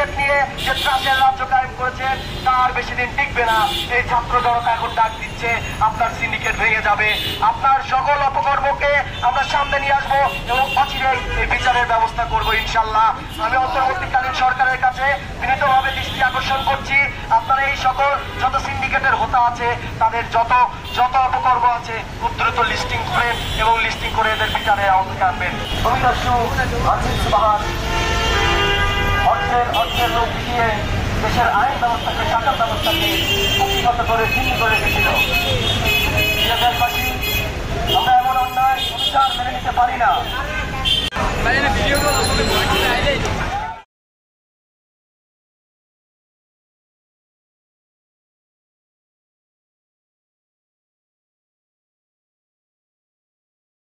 Syndicate নিয়ে যে ত্রাসের রাজ্য কায়েম করেছেন তার বেশি দিন টিকবে না। এই ছাত্র জনতা এখন ডাক দিচ্ছে আপনার সিন্ডিকেট ভেঙে যাবে। আপনার সকল অপকর্মকে আমরা সামনে নিয়ে আসবো এবং অচিরেই এই বিচারের ব্যবস্থা করব ইনশাল্লাহ। আমি অন্তর্বর্তীকালীন সরকারের কাছে বিনীতভাবে দৃষ্টি আকর্ষণ করছি, আপনারা এই সকল যত সিন্ডিকেটের হোতা আছে তাদের যত অপকর্ম আছে খুব দ্রুত লিস্টিং করেন এবং লিস্টিং করে এদের বিচারের আওতায় আনবেন। অর্থের লোক দিয়ে দেশের আইন ব্যবস্থাকে, শাসন ব্যবস্থাকে কুক্ষিগত করে চিহ্ন করে রেখেছিল। দেশবাসী, আমরা এমন অন্যায় বিচার মেনে নিতে পারি না।